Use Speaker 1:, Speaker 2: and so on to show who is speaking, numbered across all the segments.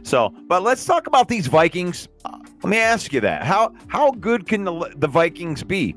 Speaker 1: So, but let's talk about these Vikings. Let me ask you that. How good can the Vikings be?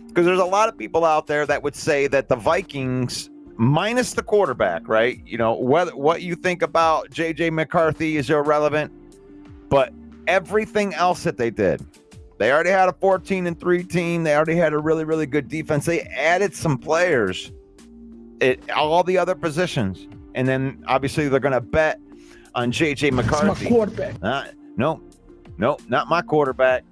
Speaker 1: Because there's a lot of people out there that would say that the Vikings, minus the quarterback, right? You know, what you think about J.J. McCarthy is irrelevant, but everything else that they did, they already had a 14-3 team. They already had a really, really good defense. They added some players at all the other positions. And then, obviously, they're going to bet on J.J. McCarthy.
Speaker 2: It's my quarterback.
Speaker 1: No, not my quarterback.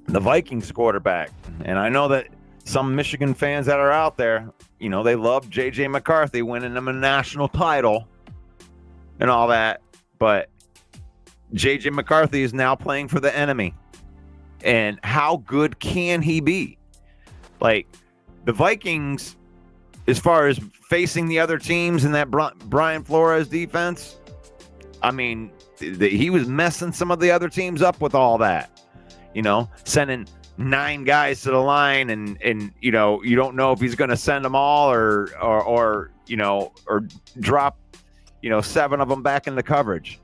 Speaker 1: The Vikings quarterback. And I know that some Michigan fans that are out there, you know, they love J.J. McCarthy winning them a national title and all that. But J.J. McCarthy is now playing for the enemy. And how good can he be? Like, the Vikings, as far as facing the other teams in that Brian Flores defense, I mean, he was messing some of the other teams up with all that. You know, sending 9 guys to the line and you know, you don't know if he's going to send them all or you know, or drop, you know, 7 of them back into coverage.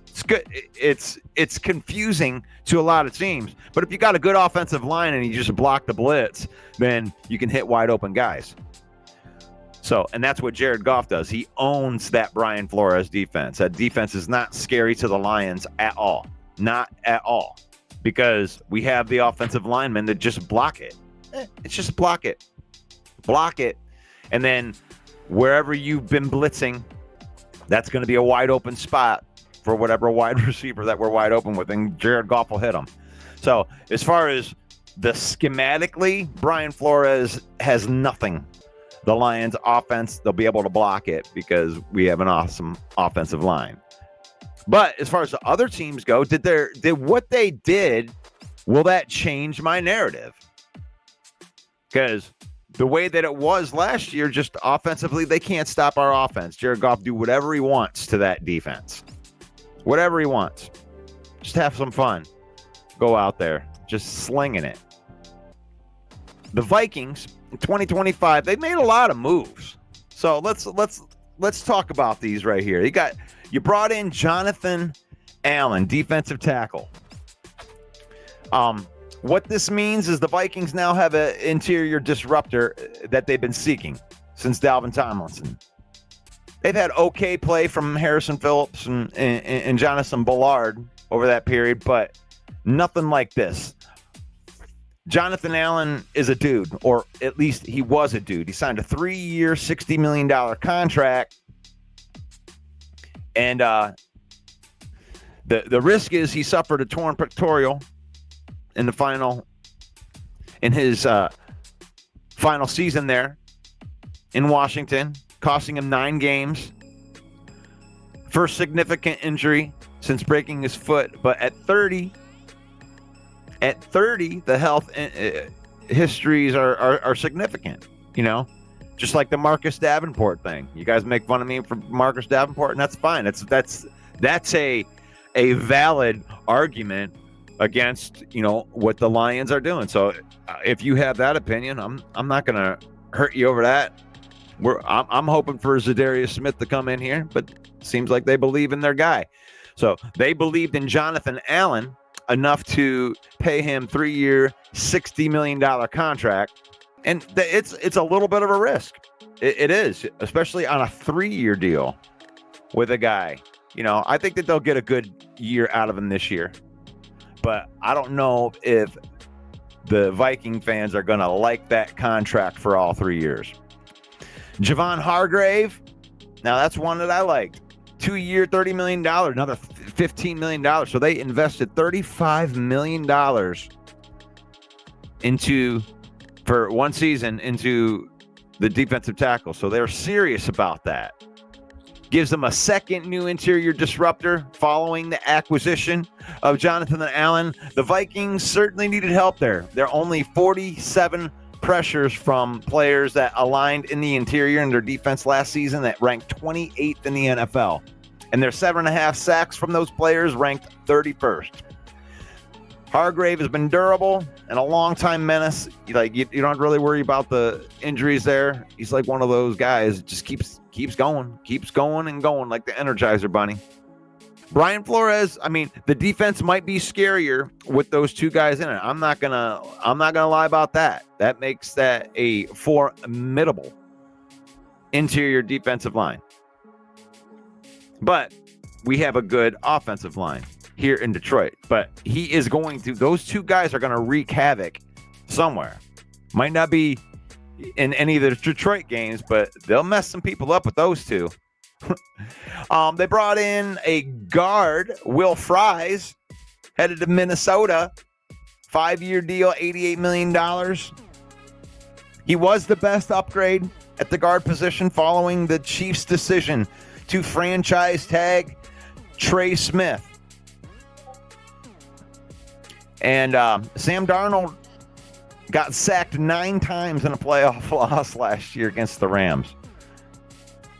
Speaker 1: It's good. It's confusing to a lot of teams. But if you got a good offensive line and you just block the blitz, then you can hit wide open guys. So, and that's what Jared Goff does. He owns that Brian Flores defense. That defense is not scary to the Lions at all. Not at all. Because we have the offensive linemen that just block it. It's just block it. Block it. And then wherever you've been blitzing, that's going to be a wide open spot for whatever wide receiver that we're wide open with, and Jared Goff will hit them. So as far as the schematically, Brian Flores has nothing. The Lions offense, they'll be able to block it because we have an awesome offensive line. But as far as the other teams go, did what they did, will that change my narrative? Because the way that it was last year, just offensively, they can't stop our offense. Jared Goff do whatever he wants to that defense. Whatever he wants. Just have some fun. Go out there. Just slinging it. The Vikings in 2025, they made a lot of moves. So let's talk about these right here. You brought in Jonathan Allen, defensive tackle. What this means is the Vikings now have an interior disruptor that they've been seeking since Dalvin Tomlinson. They've had okay play from Harrison Phillips and Jonathan Ballard over that period, but nothing like this. Jonathan Allen is a dude, or at least he was a dude. He signed a 3-year, $60 million contract. And the risk is he suffered a torn pectoral in his final season there in Washington, costing him 9 games. First significant injury since breaking his foot. But at 30, the health histories are significant, you know, just like the Marcus Davenport thing. You guys make fun of me for Marcus Davenport, and that's fine. That's a valid argument against, you know, what the Lions are doing. So if you have that opinion, I'm not going to hurt you over that. I'm hoping for Zadarius Smith to come in here, but it seems like they believe in their guy. So they believed in Jonathan Allen enough to pay him 3-year, $60 million contract. And it's a little bit of a risk. It is, especially on a 3-year deal with a guy. You know, I think that they'll get a good year out of him this year. But I don't know if the Viking fans are going to like that contract for all 3 years. Javon Hargrave, now that's one that I liked. 2-year, $30 million, another $15 million. So they invested $35 million for one season into the defensive tackle. So they're serious about that. Gives them a second new interior disruptor following the acquisition of Jonathan Allen. The Vikings certainly needed help there. There are only 47 pressures from players that aligned in the interior in their defense last season that ranked 28th in the NFL. And their 7.5 sacks from those players ranked 31st. Hargrave has been durable and a long-time menace. You don't really worry about the injuries there. He's like one of those guys that just keeps going and going like the Energizer Bunny. Brian Flores, I mean, the defense might be scarier with those two guys in it. I'm not gonna lie about that. That makes that a formidable interior defensive line. But we have a good offensive line here in Detroit. But those two guys are going to wreak havoc somewhere. Might not be in any of the Detroit games, but they'll mess some people up with those two. They brought in a guard, Will Fries, headed to Minnesota. 5-year deal, $88 million. He was the best upgrade at the guard position following the Chiefs' decision to franchise tag Trey Smith. And Sam Darnold got sacked 9 times in a playoff loss last year against the Rams.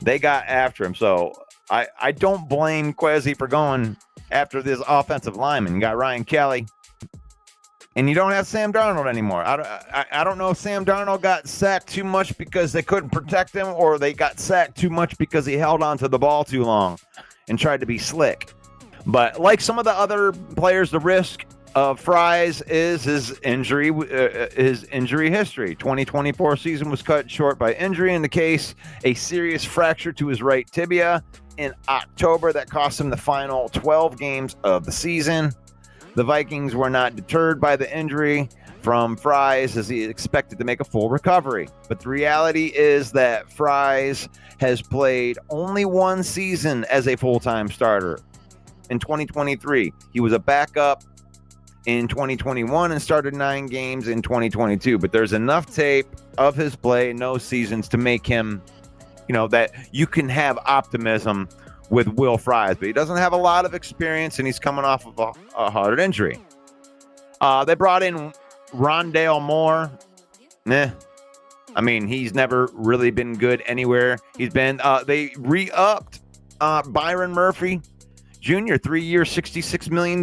Speaker 1: They got after him. So I don't blame Kwesi for going after this offensive lineman. You got Ryan Kelly. And you don't have Sam Darnold anymore. I don't know if Sam Darnold got sacked too much because they couldn't protect him, or they got sacked too much because he held on to the ball too long and tried to be slick. But like some of the other players, the risk of Fries is his injury history. 2024 season was cut short by injury, in the case a serious fracture to his right tibia in October that cost him the final 12 games of the season. The Vikings were not deterred by the injury from Fries, as he expected to make a full recovery. But the reality is that Fries has played only 1 season as a full-time starter. In 2023, he was a backup in 2021 and started 9 games in 2022. But there's enough tape of his play in those seasons to make him, that you can have optimism with Will Fries, but he doesn't have a lot of experience, and he's coming off of a hard injury. They brought in Rondale Moore. I mean, he's never really been good anywhere. They re-upped Byron Murphy Jr., 3-year, $66 million.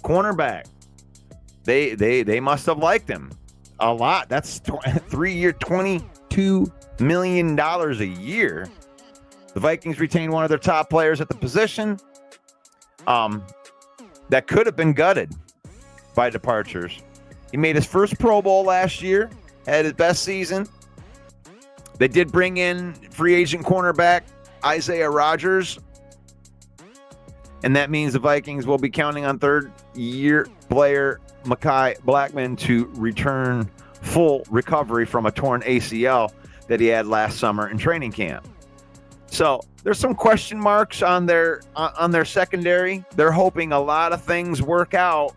Speaker 1: Cornerback. They must have liked him a lot. That's 3-year, $22 million a year. The Vikings retained one of their top players at the position that could have been gutted by departures. He made his first Pro Bowl last year, had his best season. They did bring in free agent cornerback Isaiah Rodgers, and that means the Vikings will be counting on third-year player Mekhi Blackman to return full recovery from a torn ACL that he had last summer in training camp. So there's some question marks on their secondary. They're hoping a lot of things work out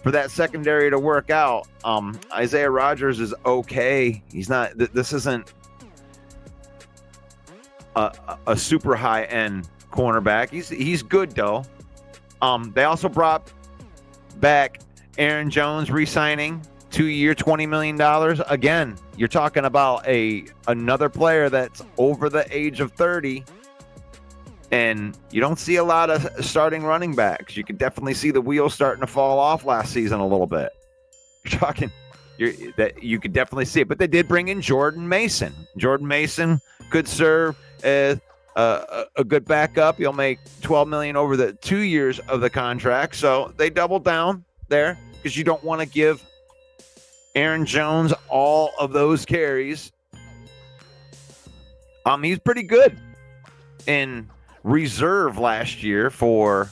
Speaker 1: for that secondary to work out. Isaiah Rodgers is okay. He's not. This isn't a super high end cornerback. He's good though. They also brought back Aaron Jones, re-signing 2-year, $20 million. Again, you're talking about another player that's over the age of 30, and you don't see a lot of starting running backs. You can definitely see the wheels starting to fall off last season a little bit. You could definitely see it. But they did bring in Jordan Mason. Jordan Mason could serve as a good backup. He'll make $12 million over the 2 years of the contract. So they doubled down there because you don't want to give Aaron Jones all of those carries. He's pretty good in reserve last year for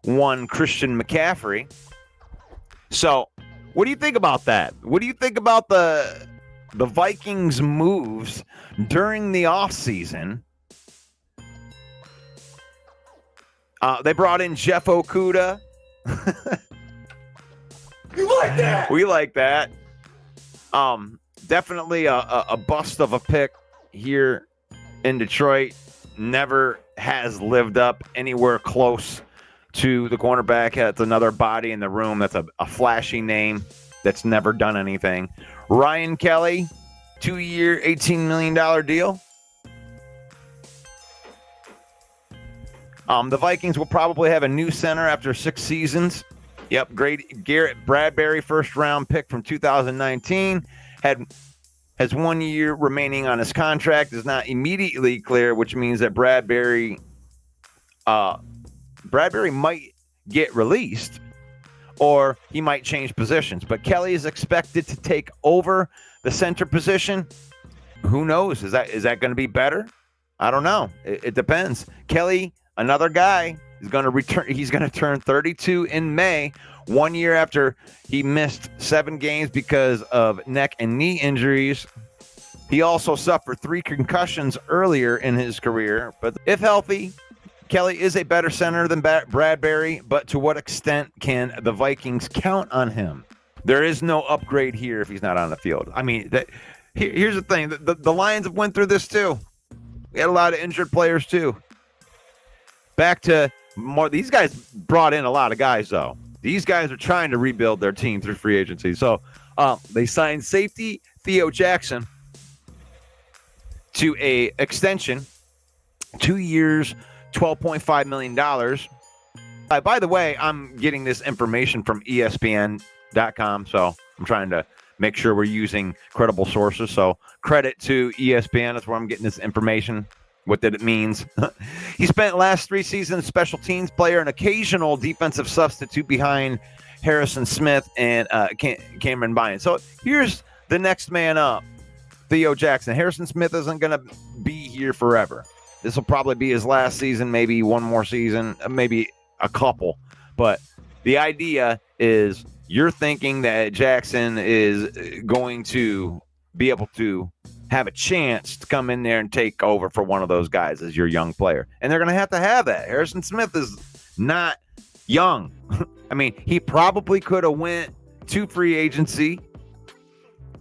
Speaker 1: one Christian McCaffrey. So what do you think about that? What do you think about the Vikings moves during the offseason? They brought in Jeff Okudah.
Speaker 2: You like that?
Speaker 1: We like that. Definitely a bust of a pick here in Detroit. Never has lived up anywhere close to the cornerback. That's another body in the room. That's a flashy name that's never done anything. Ryan Kelly, 2-year, $18 million deal. The Vikings will probably have a new center after 6 seasons. Yep, great. Garrett Bradbury, first-round pick from 2019, has 1 year remaining on his contract. Is not immediately clear, which means that Bradbury Bradbury might get released, or he might change positions. But Kelly is expected to take over the center position. Who knows? Is that going to be better? I don't know. It depends. Kelly, another guy, is going to return. He's going to turn 32 in May, 1 year after he missed 7 games because of neck and knee injuries. He also suffered 3 concussions earlier in his career. But if healthy, Kelly is a better center than Bradbury. But to what extent can the Vikings count on him? There is no upgrade here if he's not on the field. I mean, here's the thing. The Lions have went through this too. We had a lot of injured players too. Back to more. These guys brought in a lot of guys, though. These guys are trying to rebuild their team through free agency. So they signed safety Theo Jackson to a extension, 2 years, $12.5 million. By the way, I'm getting this information from ESPN.com, so I'm trying to make sure we're using credible sources. So credit to ESPN. That's where I'm getting this information. What that it means. He spent last 3 seasons special teams player and occasional defensive substitute behind Harrison Smith and Cameron Bynum. So here's the next man up, Theo Jackson. Harrison Smith isn't going to be here forever. This will probably be his last season, maybe one more season, maybe a couple. But the idea is you're thinking that Jackson is going to be able to have a chance to come in there and take over for one of those guys as your young player. And they're going to have that. Harrison Smith is not young. I mean, he probably could have went to free agency,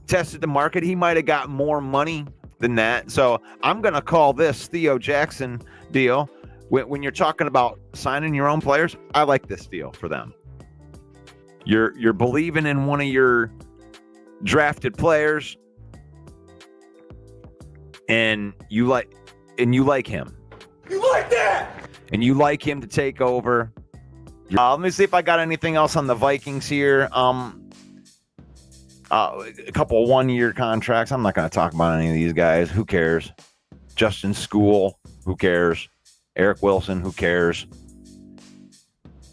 Speaker 1: tested the market. He might have got more money than that. So I'm going to call this Theo Jackson deal. When you're talking about signing your own players, I like this deal for them. You're believing in one of your drafted players, and you like him. You like that, and you like him to take over. Let me see if I got anything else on the Vikings here. A couple 1-year contracts. I'm not going to talk about any of these guys. Who cares? Justin School. Who cares? Eric Wilson. Who cares?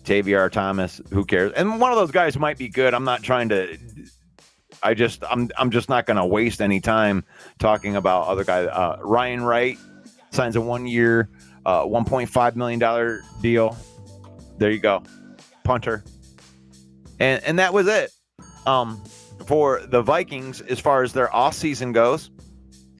Speaker 1: Taviar Thomas, who cares? And one of those guys might be good. I'm not trying to. I'm just not going to waste any time talking about other guys. Ryan Wright signs a 1-year, $1.5 million deal. There you go, punter. And that was it. For the Vikings, as far as their offseason goes,